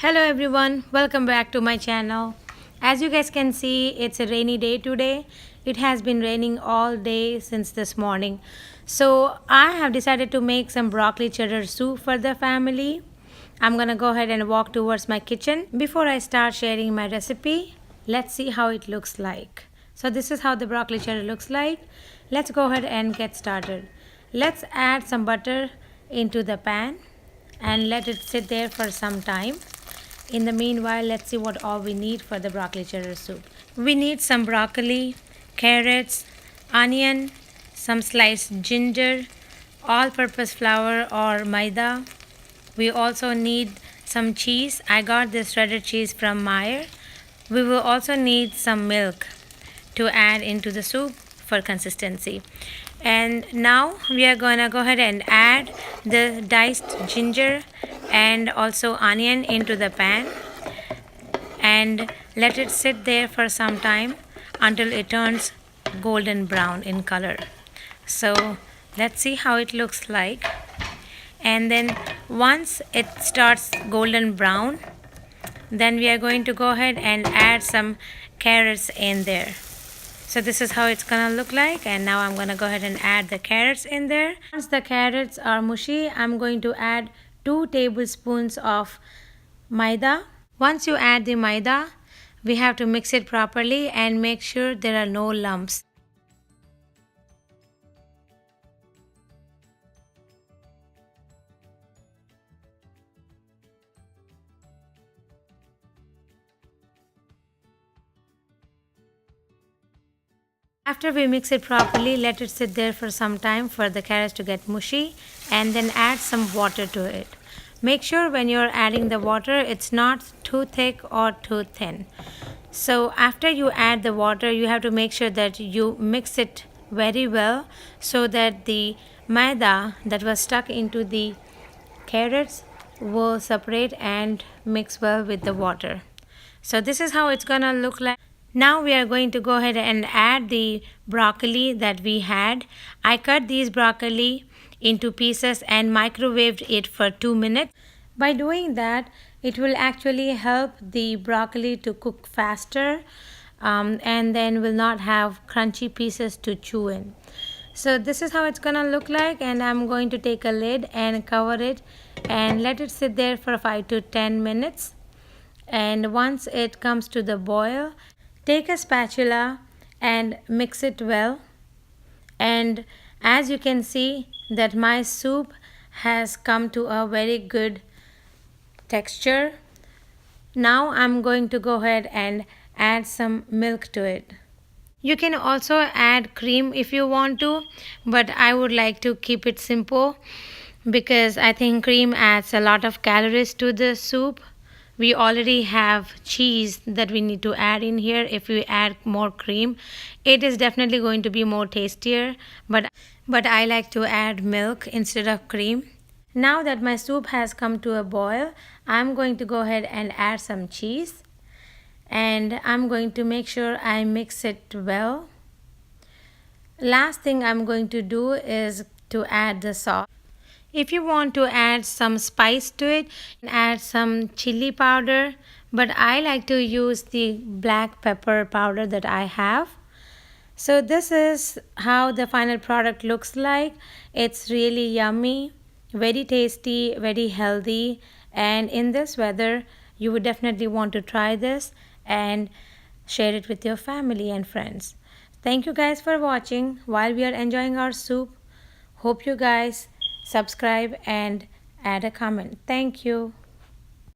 Hello everyone, welcome back to my channel. As you guys can see, it's a rainy day today. It has been raining all day since this morning. So I have decided to make some broccoli cheddar soup for the family. I'm gonna go ahead and walk towards my kitchen. Before I start sharing my recipe, let's see how it looks like. So this is how the broccoli cheddar looks like. Let's go ahead and get started. Let's add some butter into the pan and let it sit there for some time. In the meanwhile, let's see what all we need for the broccoli cheddar soup. We need some broccoli, carrots, onion, some sliced ginger, all-purpose flour or maida. We also need some cheese. I got this shredded cheese from Meyer. We will also need some milk to add into the soup for consistency. And now we are going to go ahead and add the diced ginger and also onion into the pan and let it sit there for some time until it turns golden brown in color. So let's see how it looks like. And then once it starts golden brown, then we are going to go ahead and add some carrots in there. So this is how it's gonna look like, and now I'm gonna go ahead and add the carrots in there. Once the carrots are mushy, I'm going to add 2 tablespoons of maida. Once you add the maida, we have to mix it properly and make sure there are no lumps. After we mix it properly, let it sit there for some time for the carrots to get mushy, and then add some water to it. Make sure when you're adding the water, it's not too thick or too thin. So after you add the water, you have to make sure that you mix it very well so that the maida that was stuck into the carrots will separate and mix well with the water. So this is how it's gonna look like. Now we are going to go ahead and add the broccoli that we had. I cut these broccoli into pieces and microwaved it for 2 minutes. By doing that, it will actually help the broccoli to cook faster and then will not have crunchy pieces to chew in. So this is how it's gonna look like, and I'm going to take a lid and cover it and let it sit there for 5 to 10 minutes. And once it comes to the boil, take a spatula and mix it well. And as you can see that my soup has come to a very good texture. Now I'm going to go ahead and add some milk to it. You can also add cream if you want to, but I would like to keep it simple because I think cream adds a lot of calories to the soup. We already have cheese that we need to add in here. If we add more cream, it is definitely going to be more tastier, but I like to add milk instead of cream. Now that my soup has come to a boil, I'm going to go ahead and add some cheese, and I'm going to make sure I mix it well. Last thing I'm going to do is to add the sauce. If you want to add some spice to it, add some chili powder, but I like to use the black pepper powder that I have. So this is how the final product looks like. It's really yummy, very tasty, very healthy, and in this weather, you would definitely want to try this and share it with your family and friends. Thank you guys for watching while we are enjoying our soup. Hope you guys subscribe and add a comment. Thank you.